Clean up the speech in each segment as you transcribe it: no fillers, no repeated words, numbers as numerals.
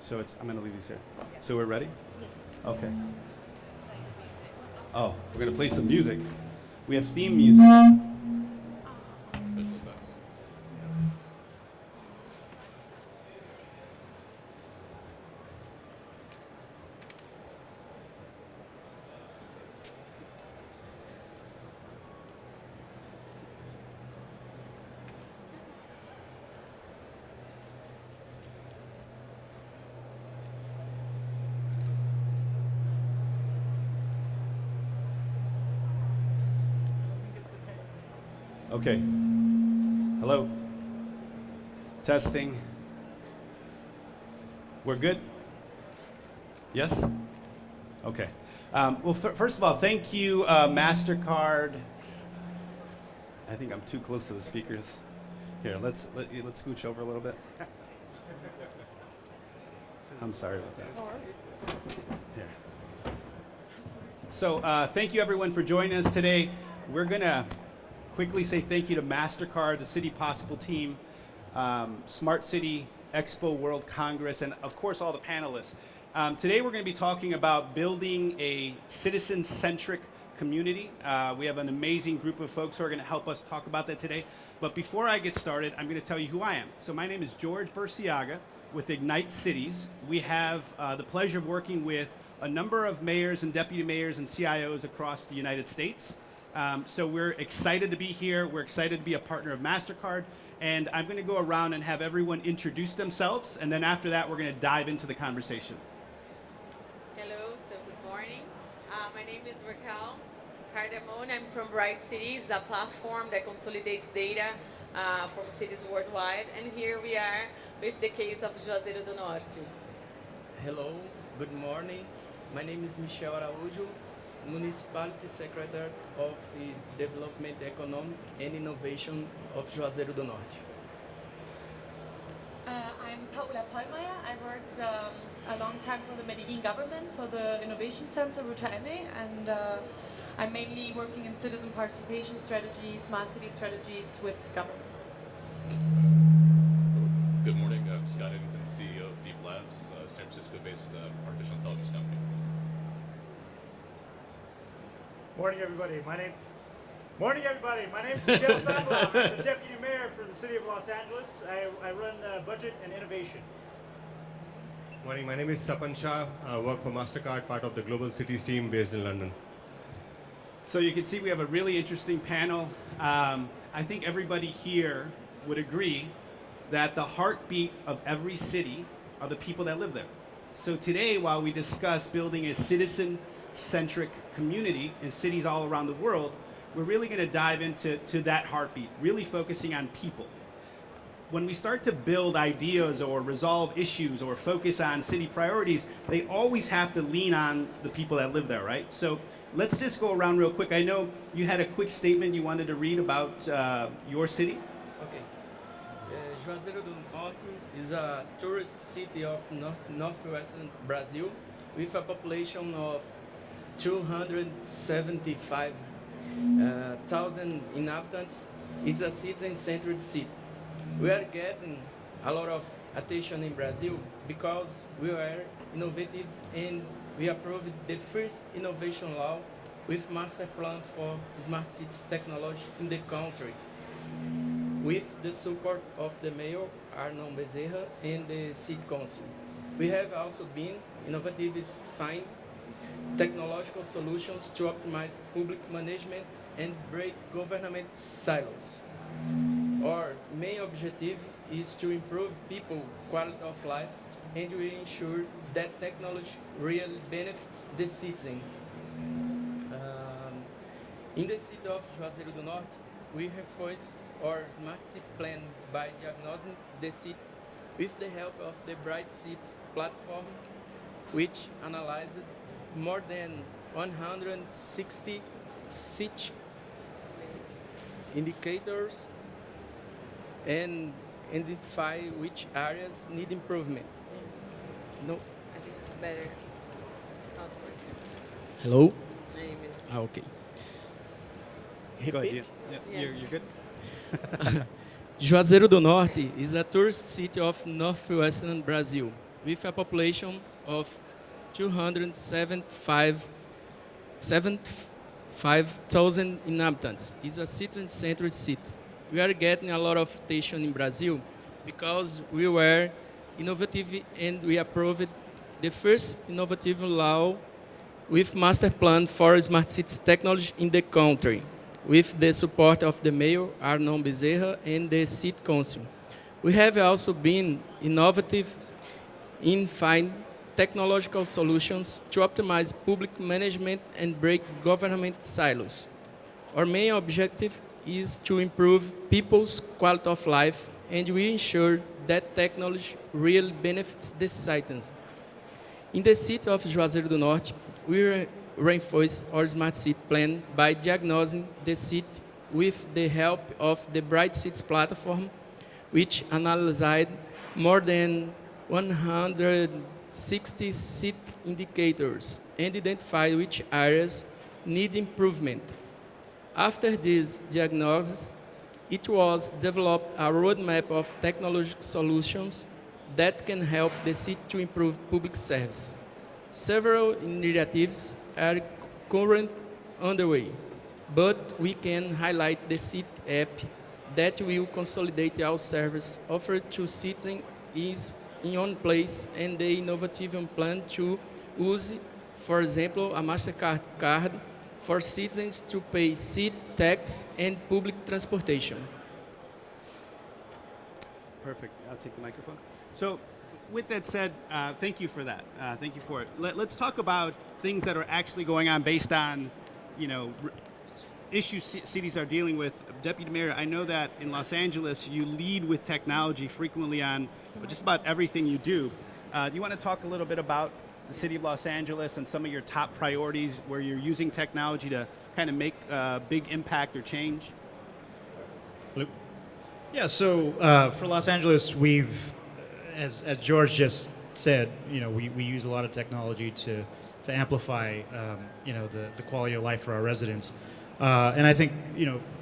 So I'm going to leave these here. So we're ready? Okay. Oh, we're going to play some music. We have theme music. Special effects. Okay. Hello. Testing. We're good? Yes? Okay. Well, first of all, thank you, MasterCard. I think I'm too close to the speakers. Here, let's scooch over a little bit. I'm sorry about that. Here. So thank you, everyone, for joining us today. We're going to quickly say thank you to MasterCard, the City Possible team, Smart City Expo World Congress, and of course all the panelists. Today we're going to be talking about building a citizen-centric community. We have an amazing group of folks who are going to help us talk about that today. But before I get started, I'm going to tell you who I am. So my name is George Burciaga with Ignite Cities. We have the pleasure of working with a number of mayors and deputy mayors and CIOs across the United States. So we're excited to be here. We're excited to be a partner of MasterCard. And I'm going to go around and have everyone introduce themselves. And then after that, we're going to dive into the conversation. Hello, so good morning. My name is Raquel Cardamone. I'm from Bright Cities, a platform that consolidates data from cities worldwide. And here we are with the case of Juazeiro do Norte. Hello, good morning. My name is Michel Araújo, Municipality Secretary of the Development, Economic and Innovation of Juazeiro do Norte. I'm Paula Pollmeyer. I worked a long time for the Medellin government for the Innovation Center, Ruta M, and I'm mainly working in citizen participation strategies, smart city strategies with governments. Good morning. I'm Scott Eddington, CEO of Deep Labs, San Francisco-based artificial intelligence company. Morning, everybody. My name is Miguel Sambla. I'm the Deputy Mayor for the City of Los Angeles. I run budget and innovation. Morning, my name is Sapan Shah. I work for MasterCard, part of the Global Cities team based in London. So you can see we have a really interesting panel. I think everybody here would agree that the heartbeat of every city are the people that live there. So today, while we discuss building a citizen-centric community in cities all around the world, we're really going to dive into that heartbeat, really focusing on people. When we start to build ideas or resolve issues or focus on city priorities, they always have to lean on the people that live there, right? So let's just go around real quick. I know you had a quick statement you wanted to read about your city. Okay. Juazeiro do Norte is a tourist city of northwestern Brazil with a population of 275,000 inhabitants. It's a citizen-centered city. We are getting a lot of attention in Brazil because we are innovative and we approved the first innovation law with master plan for smart cities technology in the country, with the support of the Mayor Arnon Bezerra and the City Council. We have also been innovative in finding technological solutions to optimize public management and break government silos. Our main objective is to improve people's quality of life and we ensure that technology really benefits the citizen. In the city of Juazeiro do Norte, we reinforce our smart city plan by diagnosing the city with the help of the Bright Cities platform, which analyzed more than 160 city indicators and identify which areas need improvement. No. I think it's better not working. Hello? My name is Okay. Go ahead. Repeat. Yeah. You're good? Juazeiro do Norte is a tourist city of northwestern Brazil with a population of 275,000 inhabitants. It's a citizen-centered city. We are getting a lot of attention in Brazil because we were innovative and we approved the first innovative law with master plan for smart cities technology in the country, with the support of the mayor, Arnon Bezerra, and the city council. We have also been innovative in finding technological solutions to optimize public management and break government silos. Our main objective is to improve people's quality of life, and we ensure that technology really benefits the citizens. In the city of Juazeiro do Norte, we reinforce our smart city plan by diagnosing the city with the help of the Bright Cities platform, which analyzed more than 160 city indicators and identified which areas need improvement. After this diagnosis, it was developed a roadmap of technological solutions that can help the city to improve public service. Several initiatives are currently underway, but we can highlight the city app that will consolidate our service offered to citizens is in one place and the innovative plan to use, for example, a MasterCard card for citizens to pay city tax and public transportation. Perfect. I'll take the microphone. So, with that said, thank you for that. Thank you for it. Let's talk about things that are actually going on based on, issues cities are dealing with. Deputy Mayor, I know that in Los Angeles you lead with technology frequently on just about everything you do. Do you want to talk a little bit about the city of Los Angeles and some of your top priorities where you're using technology to kind of make a big impact or change? Yeah, so for Los Angeles, we've, as George just said, we use a lot of technology to amplify, the quality of life for our residents. And I think,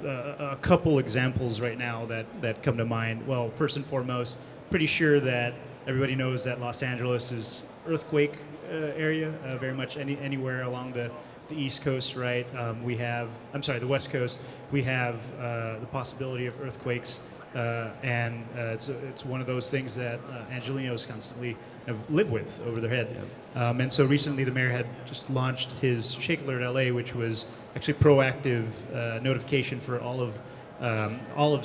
a couple examples right now that come to mind. Well, first and foremost, pretty sure that everybody knows that Los Angeles is earthquake area, very much anywhere along the East Coast, right? The West Coast, we have the possibility of earthquakes. And it's one of those things that Angelinos constantly live with over their head. Yeah. And so recently the mayor had just launched his Shake Alert LA, which was actually proactive notification for all of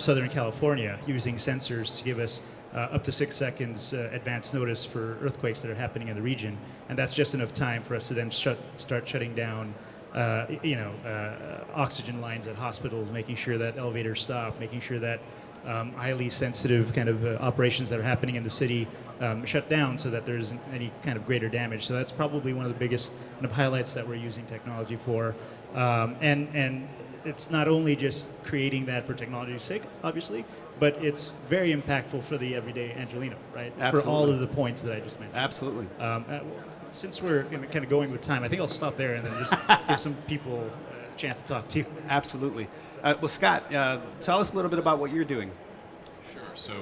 Southern California using sensors to give us up to 6 seconds advance notice for earthquakes that are happening in the region. And that's just enough time for us to then start shutting down oxygen lines at hospitals, making sure that elevators stop, making sure that highly sensitive kind of operations that are happening in the city shut down so that there isn't any kind of greater damage. So that's probably one of the biggest kind of highlights that we're using technology for. And it's not only just creating that for technology's sake, obviously, but it's very impactful for the everyday Angelino, right? Absolutely. For all of the points that I just mentioned. Absolutely. Since we're kind of going with time, I think I'll stop there and then just give some people a chance to talk too. Absolutely. Well, Scott, tell us a little bit about what you're doing. Sure. So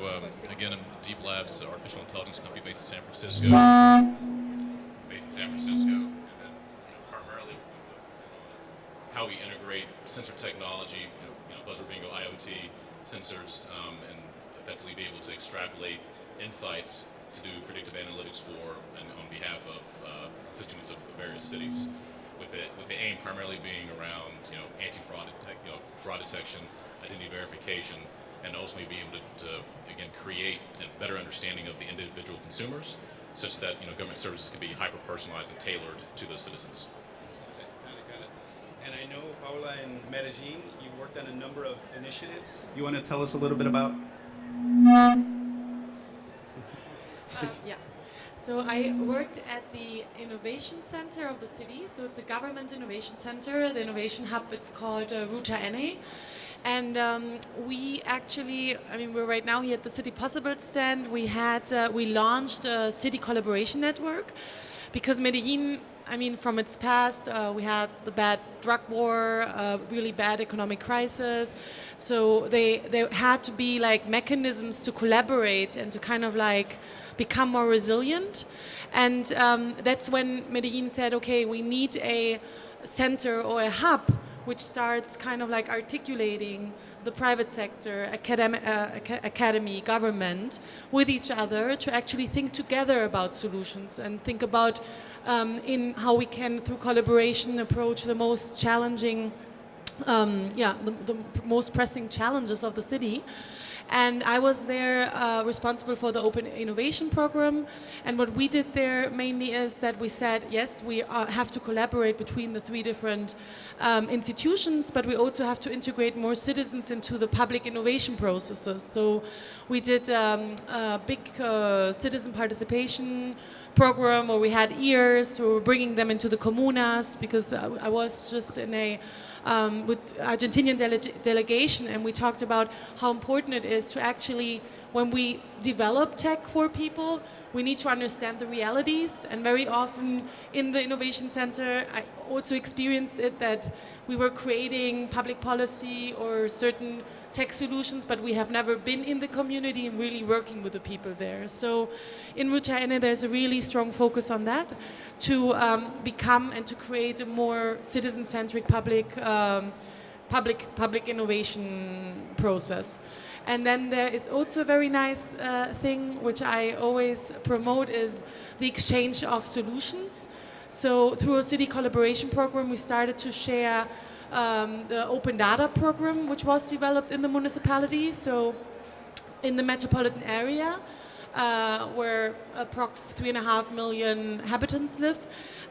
again, I'm Deep Labs, artificial intelligence company based in San Francisco. And then primarily what we focus on is how we integrate sensor technology, Buzzer Bingo IoT sensors, and effectively be able to extrapolate insights to do predictive analytics for and on behalf of constituents of various cities, with the aim primarily being around anti-fraud fraud detection, identity verification, and ultimately be able to again create a better understanding of the individual consumers, such that government services can be hyper-personalized and tailored to those citizens. Got it. And I know, Paula, in Medellin, you worked on a number of initiatives. Do you want to tell us a little bit about? Yeah. So I worked at the Innovation Center of the city. So it's a government innovation center. The innovation hub, it's called Ruta NA. And we actually, we're right now here at the City Possible stand. We launched a city collaboration network because Medellin, I mean, from its past, we had the bad drug war, really bad economic crisis. So there had to be like mechanisms to collaborate and to kind of like become more resilient. And that's when Medellin said, okay, we need a center or a hub which starts kind of like articulating the private sector, academy, government with each other to actually think together about solutions and think about in how we can, through collaboration, approach the most challenging, the most pressing challenges of the city. And I was there responsible for the Open Innovation Program. And what we did there mainly is that we said, yes, we have to collaborate between the three different institutions, but we also have to integrate more citizens into the public innovation processes. So we did a big citizen participation program where we had ears, we were bringing them into the comunas, because I was just in a with Argentinian delegation, and we talked about how important it is to actually, when we develop tech for people, we need to understand the realities. And very often in the Innovation Center, I also experienced it that we were creating public policy or certain tech solutions, but we have never been in the community and really working with the people there. So in Ruta N, there's a really strong focus on that, to become and to create a more citizen-centric public innovation process. And then there is also a very nice thing which I always promote, is the exchange of solutions. So through a city collaboration program, we started to share the Open Data program, which was developed in the municipality. So in the metropolitan area, where approx 3.5 million inhabitants live,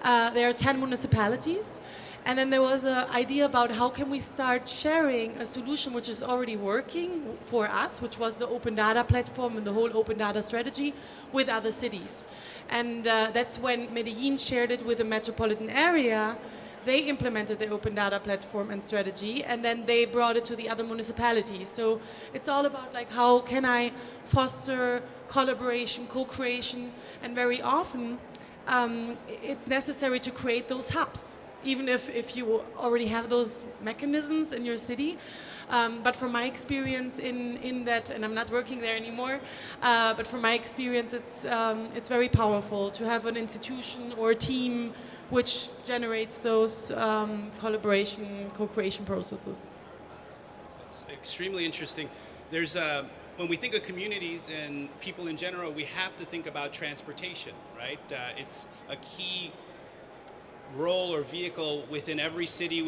there are 10 municipalities. And then there was an idea about how can we start sharing a solution which is already working for us, which was the Open Data platform and the whole Open Data strategy, with other cities. And that's when Medellin shared it with the metropolitan area. They implemented the Open Data platform and strategy, and then they brought it to the other municipalities. So it's all about like, how can I foster collaboration, co-creation, and very often it's necessary to create those hubs, even if you already have those mechanisms in your city. But from my experience in that, and I'm not working there anymore, but from my experience, it's very powerful to have an institution or a team which generates those collaboration, co-creation processes. It's extremely interesting. There's when we think of communities and people in general, we have to think about transportation, right? It's a key role or vehicle within every city.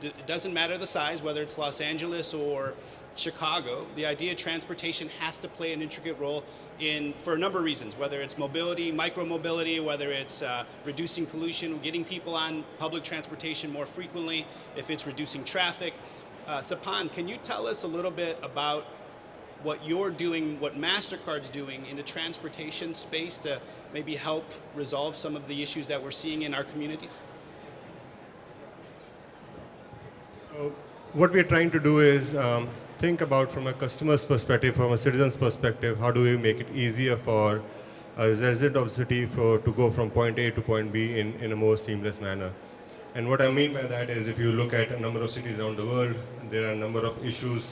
It doesn't matter the size, whether it's Los Angeles or Chicago. The idea of transportation has to play an intricate role for a number of reasons, whether it's mobility, micro-mobility, whether it's reducing pollution, getting people on public transportation more frequently, if it's reducing traffic. Sapan, can you tell us a little bit about what you're doing, what MasterCard's doing in the transportation space to maybe help resolve some of the issues that we're seeing in our communities? What we're trying to do is think about, from a customer's perspective, from a citizen's perspective, how do we make it easier for a resident of the city to go from point A to point B in a more seamless manner. And what I mean by that is, if you look at a number of cities around the world, there are a number of issues,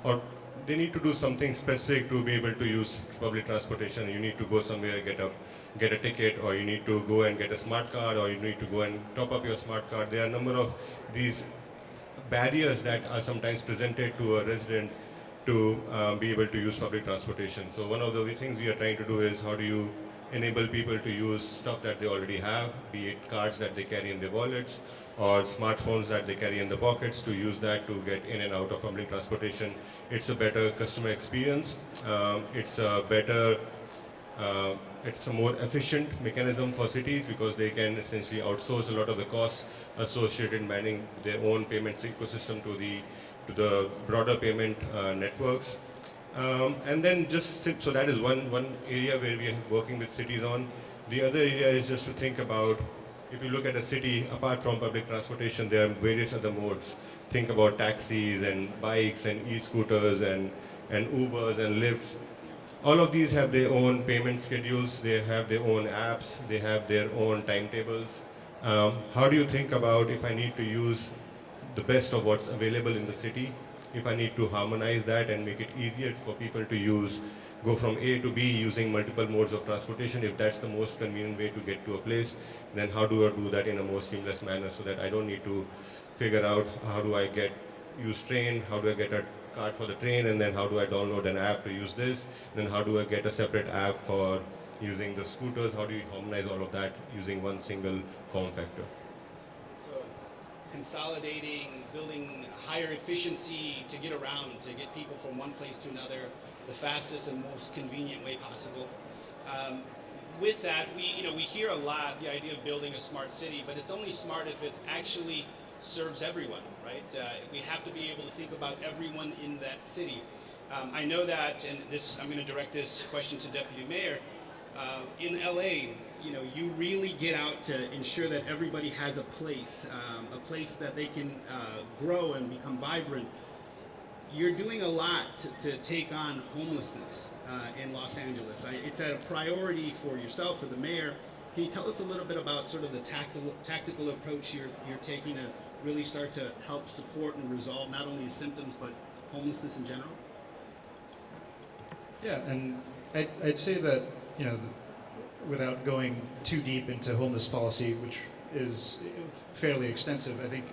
or they need to do something specific to be able to use public transportation. You need to go somewhere, get a ticket, or you need to go and get a smart card, or you need to go and top up your smart card. There are a number of these barriers that are sometimes presented to a resident to be able to use public transportation. So one of the things we are trying to do is, how do you enable people to use stuff that they already have, be it cards that they carry in their wallets or smartphones that they carry in the pockets, to use that to get in and out of public transportation. It's a better customer experience. It's a more efficient mechanism for cities, because they can essentially outsource a lot of the costs associated in managing their own payments ecosystem to the broader payment networks. And then so that is one area where we are working with cities on. The other area is just to think about, if you look at a city, apart from public transportation, there are various other modes. Think about taxis and bikes and e-scooters and Ubers and Lyfts. All of these have their own payment schedules, they have their own apps, they have their own timetables. How do you think about if I need to use the best of what's available in the city, if I need to harmonize that and make it easier for people to use, go from A to B using multiple modes of transportation, if that's the most convenient way to get to a place, then how do I do that in a more seamless manner so that I don't need to figure out how do I use train, how do I get a card for the train, and then how do I download an app to use this, then how do I get a separate app for using the scooters, how do you harmonize all of that using one single form factor? So consolidating, building higher efficiency to get around, to get people from one place to another the fastest and most convenient way possible. With that, we hear a lot the idea of building a smart city, but it's only smart if it actually serves everyone, right? We have to be able to think about everyone in that city. I know that, and I'm going to direct this question to Deputy Mayor. In LA, you really get out to ensure that everybody has a place that they can grow and become vibrant. You're doing a lot to take on homelessness in Los Angeles. It's a priority for yourself, for the mayor. Can you tell us a little bit about sort of the tactical approach you're taking to really start to help support and resolve not only the symptoms but homelessness in general? Yeah, and I'd say that, without going too deep into homeless policy, which is fairly extensive, I think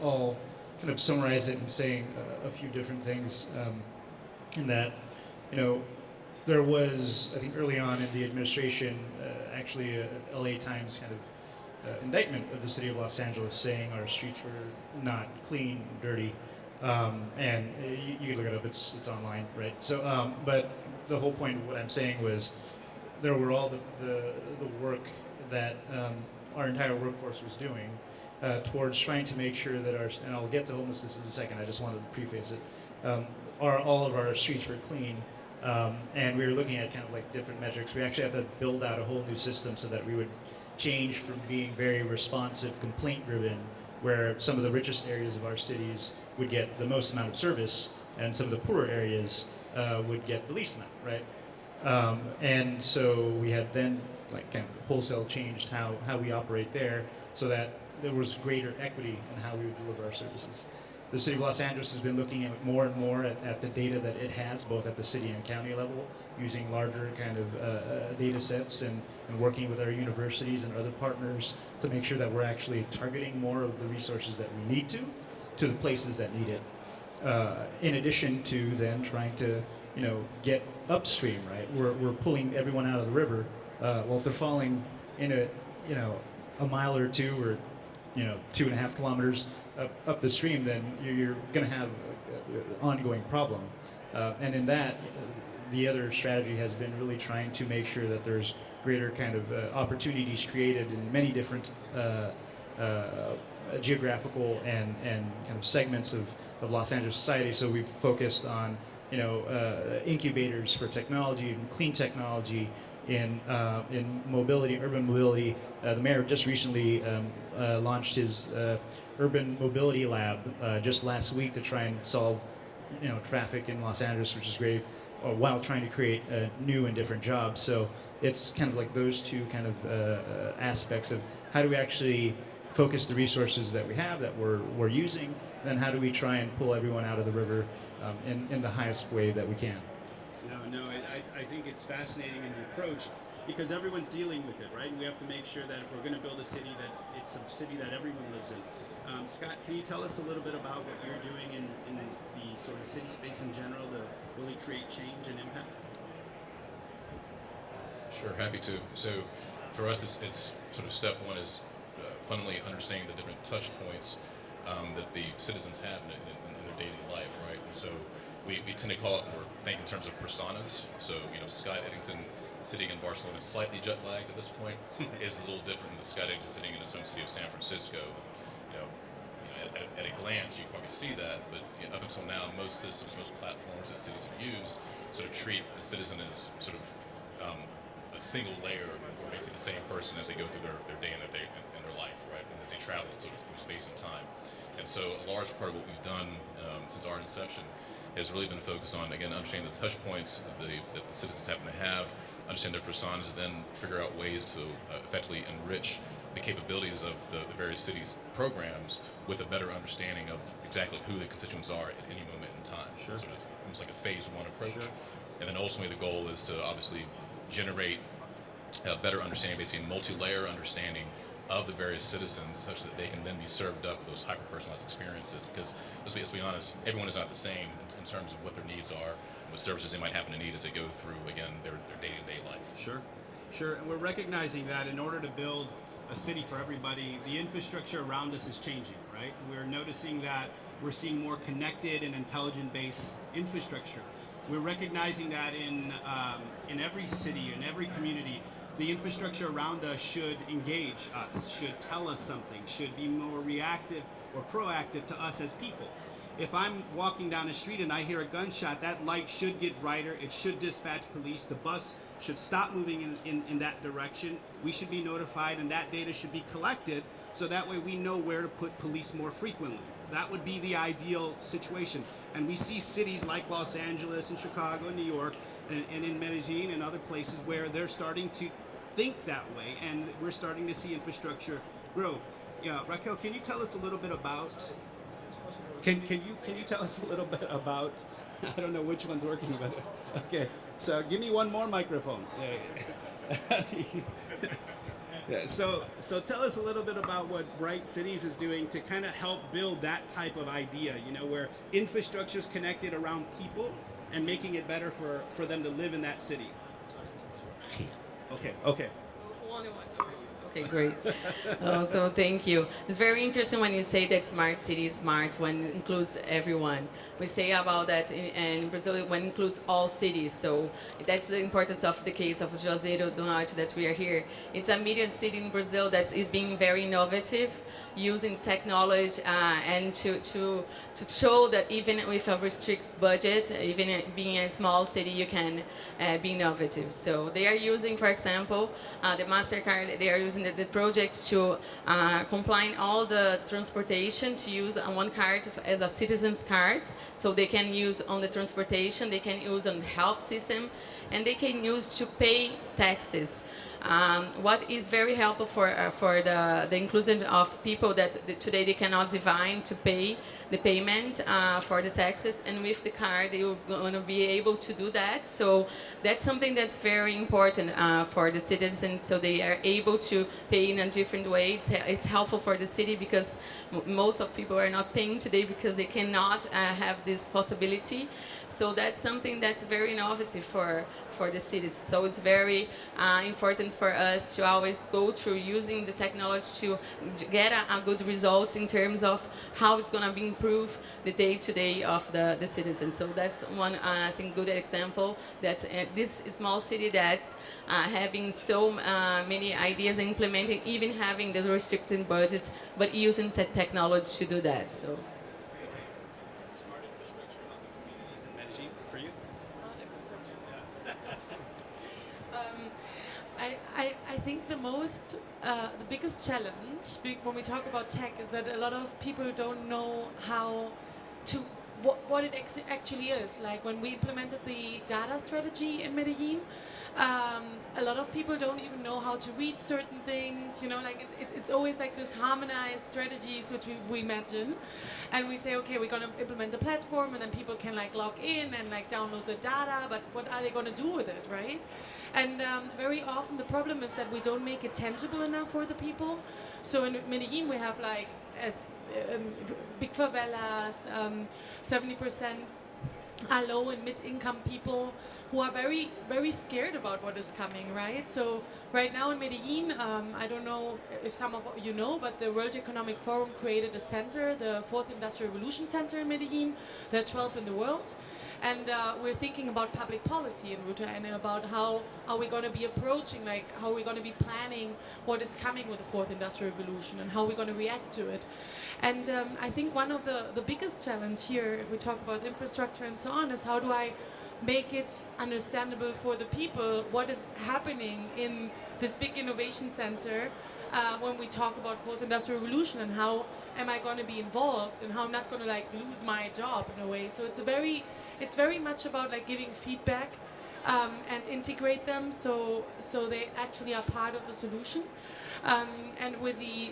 I'll kind of summarize it in saying a few different things. In that, there was, I think early on in the administration, actually a LA Times kind of indictment of the city of Los Angeles saying our streets were not clean, dirty. And you can look it up, it's online, right? So, but the whole point of what I'm saying was there were all the work that our entire workforce was doing towards trying to make sure that and I'll get to homelessness in a second, I just wanted to preface it, all of our streets were clean. And we were looking at kind of like different metrics. We actually had to build out a whole new system so that we would change from being very responsive, complaint-driven, where some of the richest areas of our cities would get the most amount of service, and some of the poorer areas would get the least amount, right? And so we had then like kind of wholesale changed how we operate there so that there was greater equity in how we would deliver our services. The city of Los Angeles has been looking at more and more at the data that it has, both at the city and county level, using larger kind of data sets and working with our universities and other partners to make sure that we're actually targeting more of the resources that we need to the places that need it. In addition to then trying to, get upstream, right? We're pulling everyone out of the river. Well, if they're falling in a mile or two or 2.5 kilometers up the stream, then you're going to have an ongoing problem. And in that, the other strategy has been really trying to make sure that there's greater kind of opportunities created in many different geographical and kind of segments of Los Angeles society. So we've focused on incubators for technology and clean technology in mobility, urban mobility. The mayor just recently launched his urban mobility lab just last week to try and solve traffic in Los Angeles, which is great, while trying to create new and different jobs. So it's kind of like those two kind of aspects of how do we actually focus the resources that we have that we're using, then how do we try and pull everyone out of the river in the highest way that we can. I think it's fascinating in the approach because everyone's dealing with it, right? And we have to make sure that if we're going to build a city, that it's a city that everyone lives in. Scott, can you tell us a little bit about what you're doing in the sort of city space in general to really create change and impact? Sure, happy to. So for us, it's sort of step one is fundamentally understanding the different touch points that the citizens have in their daily life, right? And so we tend to call it, or think in terms of personas. So, Scott Eddington sitting in Barcelona, slightly jet lagged at this point, is a little different than the Scott Eddington sitting in his home city of San Francisco. At a glance, you probably see that, but up until now, most systems, most platforms that cities have used sort of treat the citizen as sort of a single layer, or basically the same person as they go through their day in their life, right? And as they travel sort of through space and time. And so a large part of what we've done since our inception has really been focused on, again, understanding the touch points that the citizens happen to have, understand their personas, and then figure out ways to effectively enrich the capabilities of the various cities' programs with a better understanding of exactly who the constituents are at any moment in time. Sure. Sort of almost like a phase one approach. Sure. And then ultimately the goal is to obviously generate a better understanding, basically a multi-layer understanding of the various citizens such that they can then be served up with those hyper-personalized experiences. Because let's be honest, everyone is not the same in terms of what their needs are and what services they might happen to need as they go through, again, their day-to-day life. Sure, sure. And we're recognizing that in order to build a city for everybody, the infrastructure around us is changing, right? We're noticing that we're seeing more connected and intelligent-based infrastructure. We're recognizing that in every city, in every community, the infrastructure around us should engage us, should tell us something, should be more reactive or proactive to us as people. If I'm walking down the street and I hear a gunshot, that light should get brighter. It should dispatch police. The bus should stop moving in that direction. We should be notified, and that data should be collected so that way we know where to put police more frequently. That would be the ideal situation. And we see cities like Los Angeles and Chicago and New York and in Medellin and other places where they're starting to think that way, and we're starting to see infrastructure grow. Yeah, Raquel, can you tell us a little bit about? Can you tell us a little bit about? I don't know which one's working, but okay. So give me one more microphone. Yeah. Yeah, so tell us a little bit about what Bright Cities is doing to kind of help build that type of idea, you know, where infrastructure is connected around people and making it better for them to live in that city. Okay. Only one. Okay, great. So thank you. It's very interesting when you say that smart city is smart when it includes everyone. We say about that in Brazil when it includes all cities. So that's the importance of the case of Juazeiro do Norte that we are here. It's a medium city in Brazil that's being very innovative, using technology and to show that even with a restricted budget, even being a small city, you can be innovative. So they are using, for example, the MasterCard, they are using the project to comply all the transportation to use one card as a citizen's card. So they can use on the transportation, they can use on the health system, and they can use to pay taxes. What is very helpful for the inclusion of people that today they cannot divine to pay the payment for the taxes, and with the card they are going to be able to do that. So that's something that's very important for the citizens, so they are able to pay in a different way. It's helpful for the city because most of people are not paying today because they cannot have this possibility. So that's something that's very innovative for the cities. So it's very important for us to always go through using the technology to get a good results in terms of how it's going to be improve the day-to-day of the citizens. So that's one, I think, good example that this small city that's having so many ideas and implementing, even having the restricted budgets, but using the technology to do that. So. Smart infrastructure helping communities in Medellin for you? Smart infrastructure. I think the biggest challenge when we talk about tech is that a lot of people don't know how to what it actually is. Like when we implemented the data strategy in Medellin, a lot of people don't even know how to read certain things. You know, like it's always like this harmonized strategies which we imagine, and we say, okay, we're gonna implement the platform, and then people can like log in and like download the data, but what are they gonna do with it, right? And very often the problem is that we don't make it tangible enough for the people. So in Medellin we have like big favelas, 70% are low and mid-income people who are very, very scared about what is coming, right? So right now in Medellin, I don't know if some of you know, but the World Economic Forum created a center, the Fourth Industrial Revolution Center in Medellin. There are 12 in the world. And we're thinking about public policy in Ruta and about how are we going to be approaching, like how are we going to be planning what is coming with the Fourth Industrial Revolution and how we're going to react to it. And I think one of the biggest challenge here, if we talk about infrastructure and so on, is how do I make it understandable for the people what is happening in this big innovation center when we talk about Fourth Industrial Revolution, and how am I going to be involved and how I'm not going to like lose my job in a way. So it's very much about like giving feedback and integrate them so they actually are part of the solution. And with the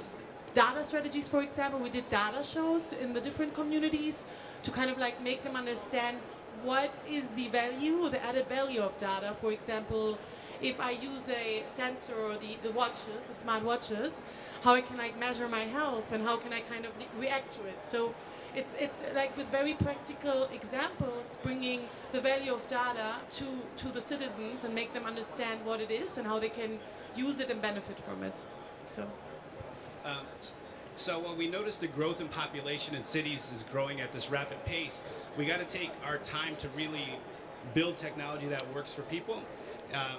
data strategies, for example, we did data shows in the different communities to kind of like make them understand what is the value, the added value of data. For example, if I use a sensor or the watches, the smart watches, how I can like measure my health and how can I kind of react to it. So it's like with very practical examples, bringing the value of data to the citizens and make them understand what it is and how they can use it and benefit from it. So. So while we notice the growth in population in cities is growing at this rapid pace, we got to take our time to really build technology that works for people.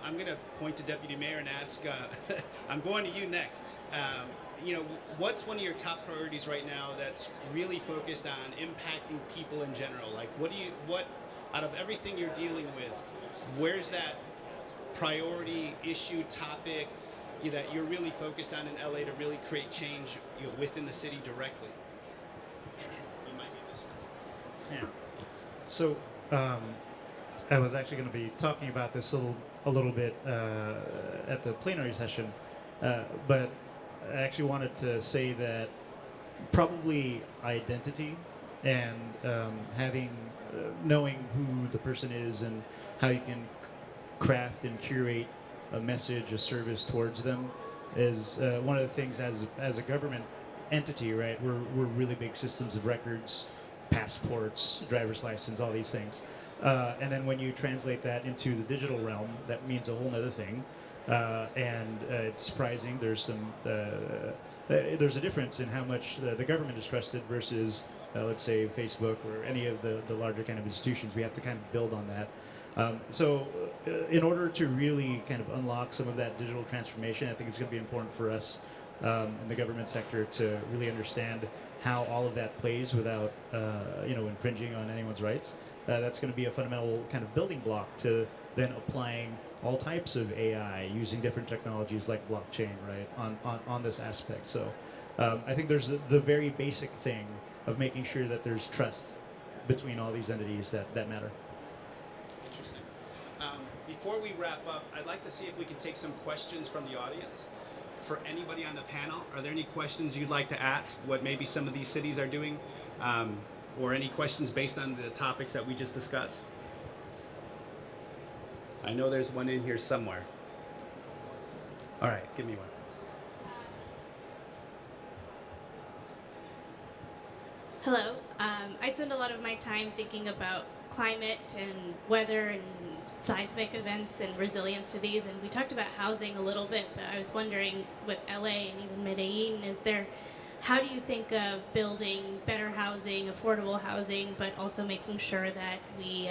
I'm going to point to Deputy Mayor and ask, I'm going to you next. What's one of your top priorities right now that's really focused on impacting people in general? Like, what out of everything you're dealing with, where's that priority issue topic that you're really focused on in LA to really create change within the city directly? You might be this one. Yeah. So I was actually going to be talking about this a little bit at the plenary session, but I actually wanted to say that probably identity and knowing who the person is and how you can craft and curate a message, a service towards them is one of the things as a government entity, right? We're really big systems of records, passports, driver's license, all these things. And then when you translate that into the digital realm, that means a whole other thing. And it's surprising. There's a difference in how much the government is trusted versus, let's say, Facebook or any of the larger kind of institutions. We have to kind of build on that. So in order to really kind of unlock some of that digital transformation, I think it's going to be important for us in the government sector to really understand how all of that plays without infringing on anyone's rights. That's going to be a fundamental kind of building block to then applying all types of AI using different technologies like blockchain, right, on this aspect. So I think there's the very basic thing of making sure that there's trust between all these entities that matter. Interesting. Before we wrap up, I'd like to see if we can take some questions from the audience. For anybody on the panel, are there any questions you'd like to ask, what maybe some of these cities are doing, or any questions based on the topics that we just discussed? I know there's one in here somewhere. All right, give me one. Hello. I spend a lot of my time thinking about climate and weather and seismic events and resilience to these. And we talked about housing a little bit, but I was wondering with LA and even Medellin, how do you think of building better housing, affordable housing, but also making sure that we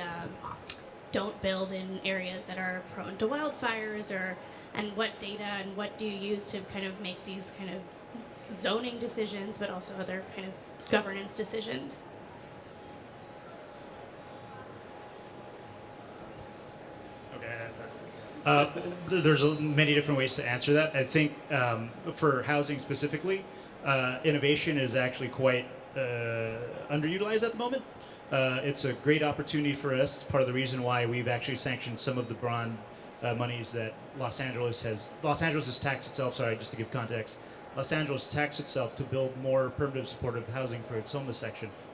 don't build in areas that are prone to wildfires, and what data and what do you use to kind of make these kind of zoning decisions, but also other kind of governance decisions? There's many different ways to answer that. I think for housing specifically, innovation is actually quite underutilized at the moment. It's a great opportunity for us. Part of the reason why we've actually sanctioned some of the bond monies that Los Angeles has taxed itself, just to give context, Los Angeles taxed itself to build more permanent supportive housing for its homeless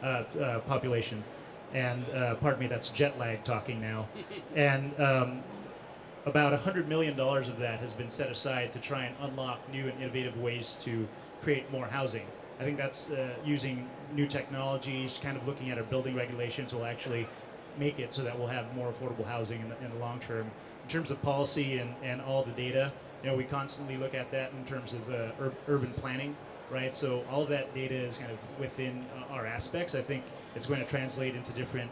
population. And pardon me, that's jet lag talking now. And about $100 million of that has been set aside to try and unlock new and innovative ways to create more housing. I think that's using new technologies, kind of looking at our building regulations will actually make it so that we'll have more affordable housing in the long term. In terms of policy and all the data, we constantly look at that in terms of urban planning, right? So all of that data is kind of within our aspects. I think it's going to translate into different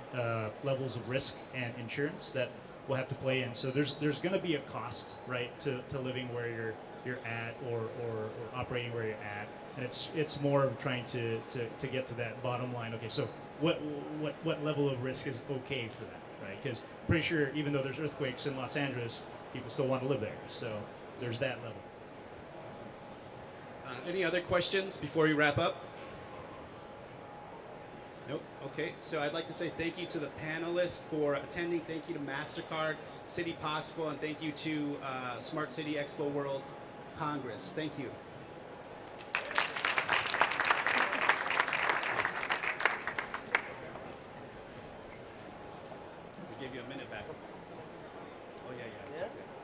levels of risk and insurance that we'll have to play in. So there's going to be a cost, right, to living where you're at or operating where you're at. And it's more of trying to get to that bottom line. Okay, so what level of risk is okay for that, right? Because I'm pretty sure even though there's earthquakes in Los Angeles, people still want to live there. So there's that level. Any other questions before we wrap up? Nope. Okay. So I'd like to say thank you to the panelists for attending. Thank you to MasterCard, City Possible, and thank you to Smart City Expo World Congress. Thank you. We gave you a minute back. Oh, yeah. It's okay.